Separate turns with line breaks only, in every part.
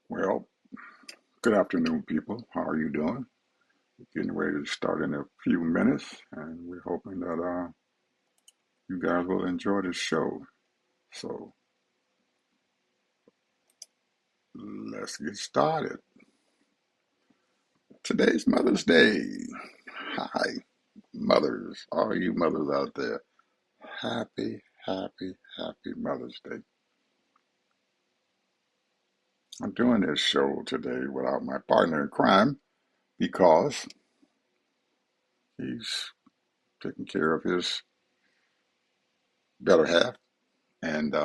Well, good afternoon, people. How are you doing? Getting ready to start in a few minutes, and we're hoping that you guys will enjoy the show. So let's get started. Today's Mother's Day. Hi, mothers. All you mothers out there, happy Mother's Day. I'm doing this show today without my partner in crime because he's taking care of his better half, and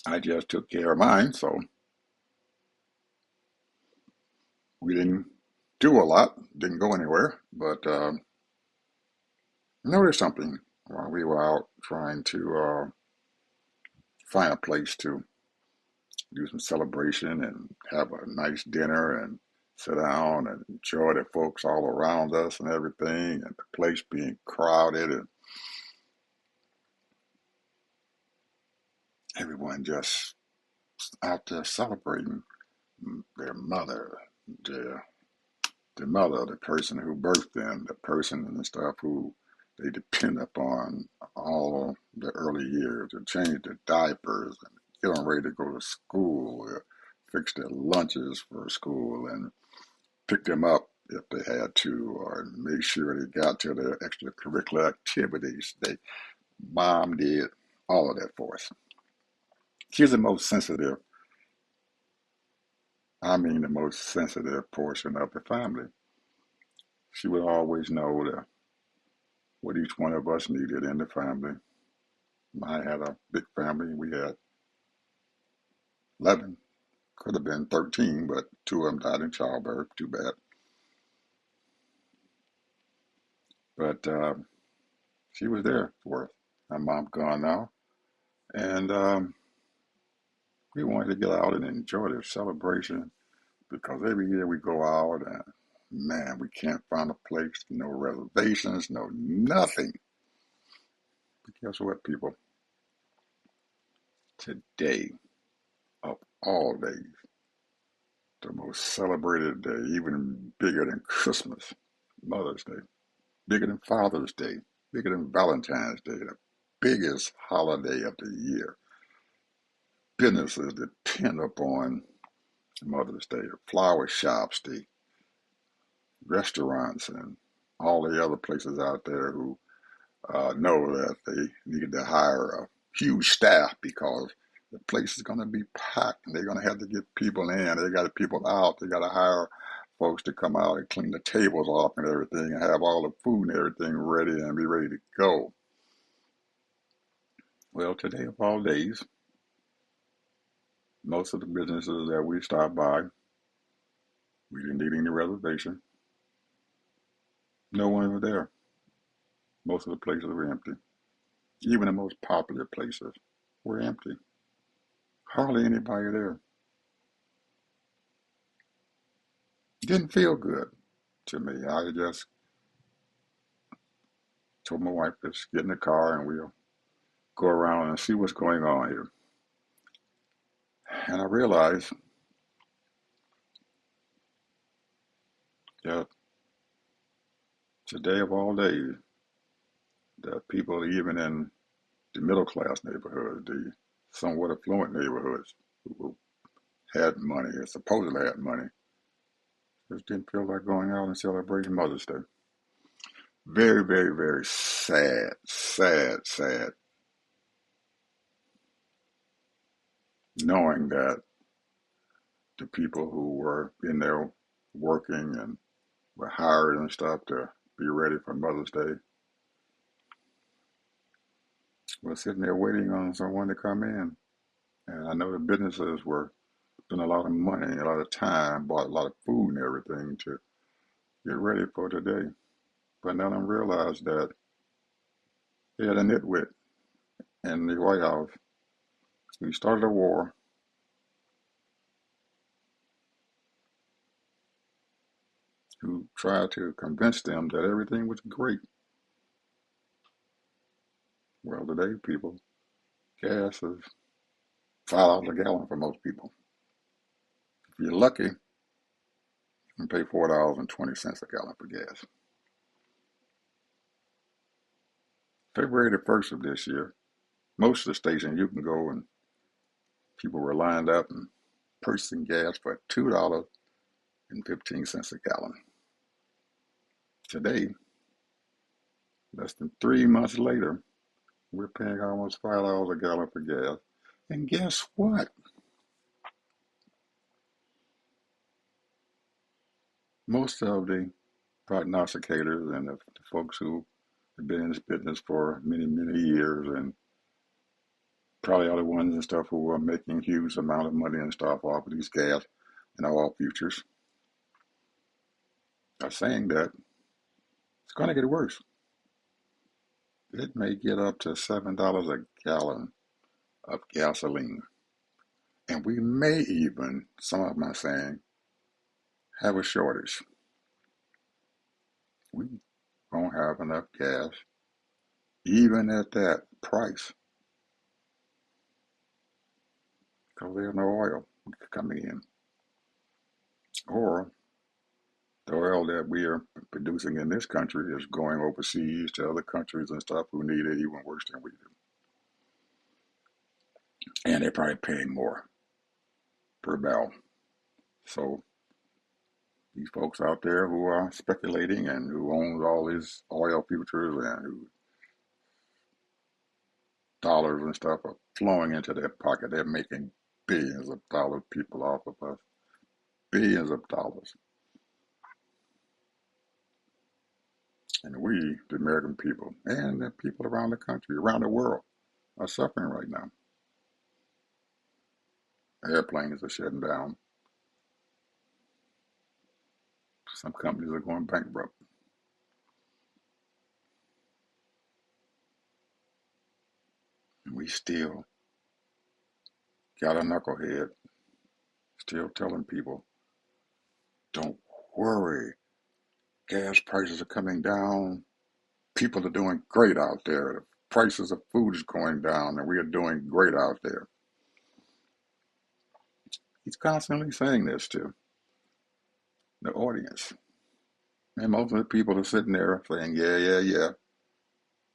I just took care of mine. So we didn't do a lot, didn't go anywhere, but noticed something while we were out trying to find a place to do some celebration and have a nice dinner and sit down and enjoy the folks all around us and everything, and the place being crowded and everyone just out there celebrating their mother, their the mother, the person who birthed them, the person and the stuff who they depend upon all the early years to change their diapers and get them ready to go to school, fix their lunches for school, and pick them up if they had to, or make sure they got to their extracurricular activities. Mom did all of that for us. She's the most sensitive, I mean, the most sensitive portion of the family. She would always know what each one of us needed in the family. I had a big family. We had 11, could have been 13, but two of them died in childbirth. Too bad. But she was there for us. My mom gone now. And we wanted to get out and enjoy the celebration because every year we go out and man, we can't find a place, no reservations, no nothing. But guess what, people? Today, of all days, the most celebrated day, even bigger than Christmas, Mother's Day, bigger than Father's Day, bigger than Valentine's Day, the biggest holiday of the year. Businesses depend upon Mother's Day, the flower shops, the restaurants, and all the other places out there who know that they need to hire a huge staff because the place is going to be packed and they're going to have to get people in. They got people out. They got to hire folks to come out and clean the tables off and everything and have all the food and everything ready and be ready to go. Well, today of all days, most of the businesses that we stopped by, we didn't need any reservation. No one was there. Most of the places were empty. Even the most popular places were empty. Hardly anybody there. Didn't feel good to me. I just told my wife, let's get in the car and we'll go around and see what's going on here. And I realized that today of all days, that people even in the middle class neighborhoods, the somewhat affluent neighborhoods who had money or supposedly had money, just didn't feel like going out and celebrating Mother's Day. Very sad, knowing that the people who were in there working and were hired and stuff to be ready for Mother's Day were sitting there waiting on someone to come in. And I know the businesses were spending a lot of money, a lot of time, bought a lot of food and everything to get ready for today. But none of them realized that they had a nitwit in the White House who started a war who tried to convince them that everything was great. Well, today, people, gas is $5 a gallon for most people. If you're lucky, you can pay $4.20 a gallon for gas. February the 1st of this year, most of the stations you can go and people were lined up and purchasing gas for $2.15 a gallon. Today, less than 3 months later, we're paying almost $5 a gallon for gas. And guess what? Most of the prognosticators and the folks who have been in this business for many, many years and probably are the ones and stuff who are making huge amount of money and stuff off of these gas and oil futures are saying that it's going to get worse. It may get up to $7 a gallon of gasoline. And we may even, some of them are saying, have a shortage. We won't have enough gas, even at that price, because there's no oil coming in. Or the oil that we are producing in this country is going overseas to other countries and stuff who need it even worse than we do. And they're probably paying more per barrel. So these folks out there who are speculating and who owns all these oil futures and who dollars and stuff are flowing into their pocket. They're making billions of dollars, people off of us. Billions of dollars. And we, the American people, and the people around the country, around the world, are suffering right now. Airplanes are shutting down. Some companies are going bankrupt. And we still got a knucklehead still telling people, don't worry, gas prices are coming down. People are doing great out there. The prices of food is going down, and we are doing great out there. He's constantly saying this to the audience. And most of the people are sitting there saying, yeah, yeah, yeah.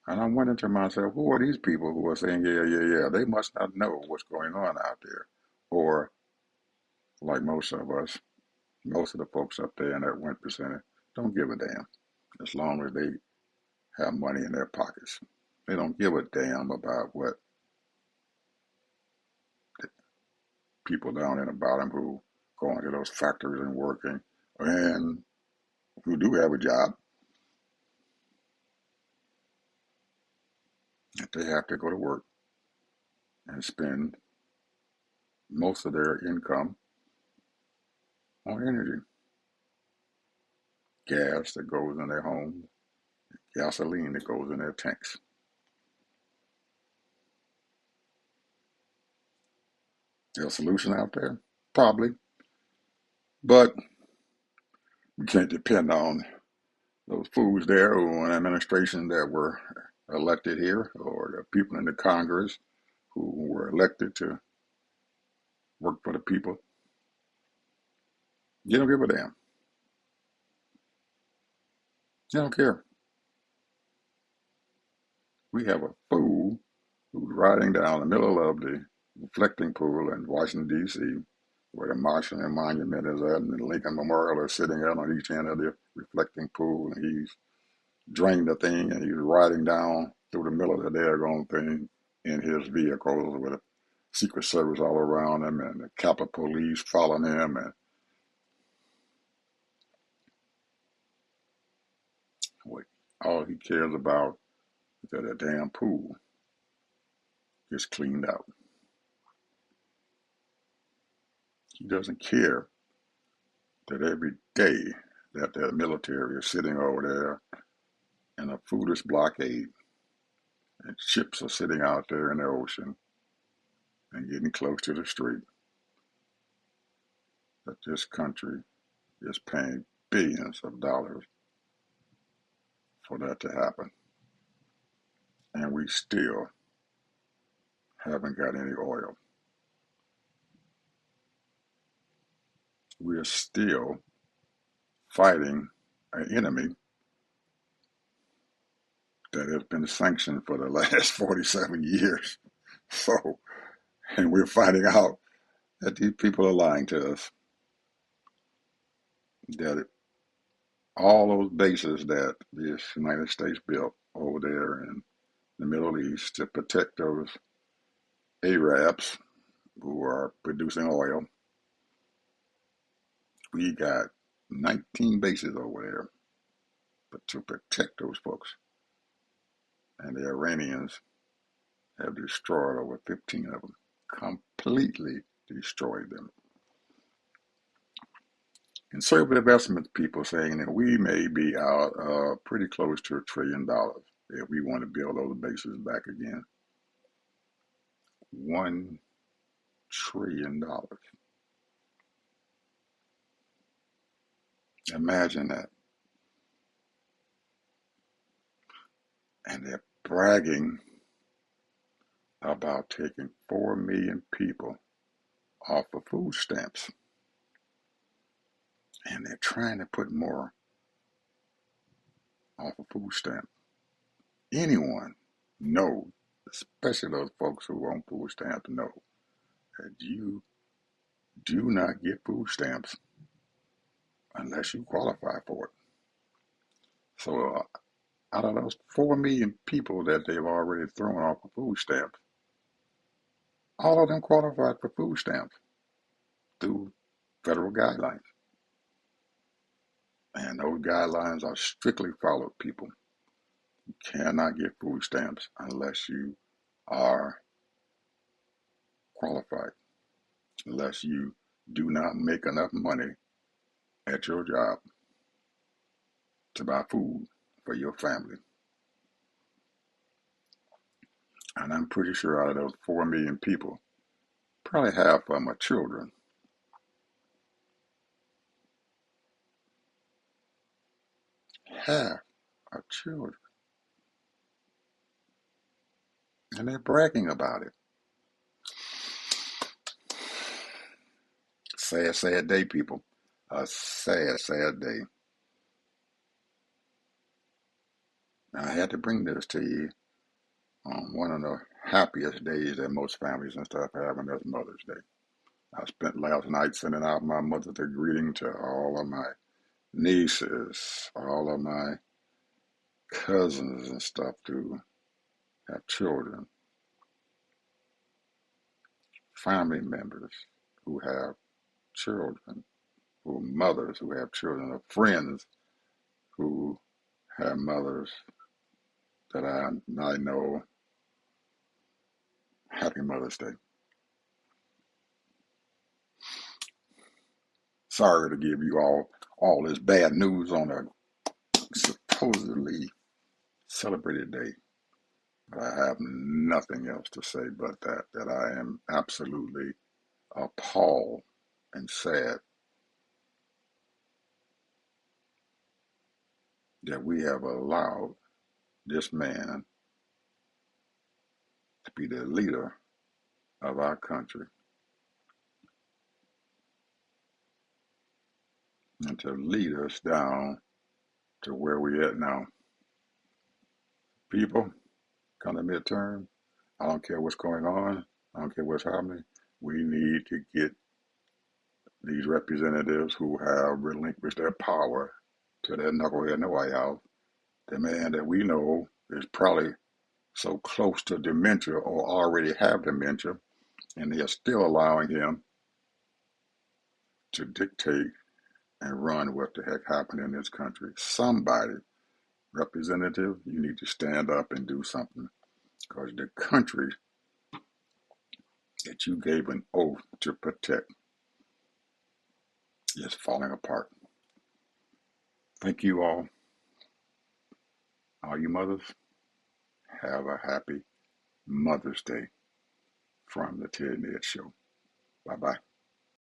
And I'm wondering to myself, who are these people who are saying, yeah, yeah, yeah? They must not know what's going on out there. Or, like most of us, most of the folks up there in that 1% don't give a damn as long as they have money in their pockets. They don't give a damn about what people down in the bottom who go into those factories and working and who do have a job, that they have to go to work and spend most of their income on energy, gas that goes in their homes, gasoline that goes in their tanks. Is there a solution out there? Probably, but we can't depend on those fools there or an administration that were elected here or the people in the Congress who were elected to work for the people. You don't give a damn. You don't care. We have a fool who's riding down the middle of the reflecting pool in Washington, D.C., where the Marshall Monument is at and the Lincoln Memorial is sitting out on each end of the reflecting pool, and he's drained the thing and he's riding down through the middle of the daggone thing in his vehicles with a Secret Service all around him and the Capitol Police following him, and what all he cares about is that a damn pool gets cleaned out. He doesn't care that every day that the military is sitting over there in a foolish blockade and ships are sitting out there in the ocean and getting close to the street, that this country is paying billions of dollars for that to happen. And we still haven't got any oil. we're still fighting an enemy that has been sanctioned for the last 47 years. So, and we're finding out that these people are lying to us, that all those bases that the United States built over there in the Middle East to protect those Arabs who are producing oil, we got 19 bases over there but to protect those folks. And the Iranians have destroyed over 15 of them, completely destroyed them. Conservative estimates, people saying that we may be out pretty close to $1 trillion if we want to build those bases back again. $1 trillion. Imagine that. And they're bragging about taking 4 million people off of food stamps. And they're trying to put more off of food stamps. Anyone knows, especially those folks who are on food stamps, know that you do not get food stamps unless you qualify for it. So out of those 4 million people that they've already thrown off of food stamps, all of them qualified for food stamps through federal guidelines. And those guidelines are strictly followed, people. You cannot get food stamps unless you are qualified, unless you do not make enough money at your job to buy food for your family. And I'm pretty sure out of those 4 million people, probably half of them are children. Half are children. And they're bragging about it. Sad, sad day, people. A sad, sad day. I had to bring this to you on one of the happiest days that most families and stuff have, and that's Mother's Day. I spent last night sending out my Mother's Day greeting to all of my nieces, all of my cousins and stuff who have children, family members who have children, who are mothers who have children, or friends who have mothers that I know. Happy Mother's Day. Sorry to give you all this bad news on a supposedly celebrated day, but I have nothing else to say but that I am absolutely appalled and sad that we have allowed this man to be the leader of our country and to lead us down to where we at now. People, come to midterm, I don't care what's going on, I don't care what's happening, we need to get these representatives who have relinquished their power to that knucklehead in the White House, the man that we know is probably so close to dementia or already have dementia, and they are still allowing him to dictate and run what the heck happened in this country. Somebody, representative, you need to stand up and do something, because the country that you gave an oath to protect is falling apart. Thank you all you mothers. Have a happy Mother's Day from the Ted Ned Show. Bye bye.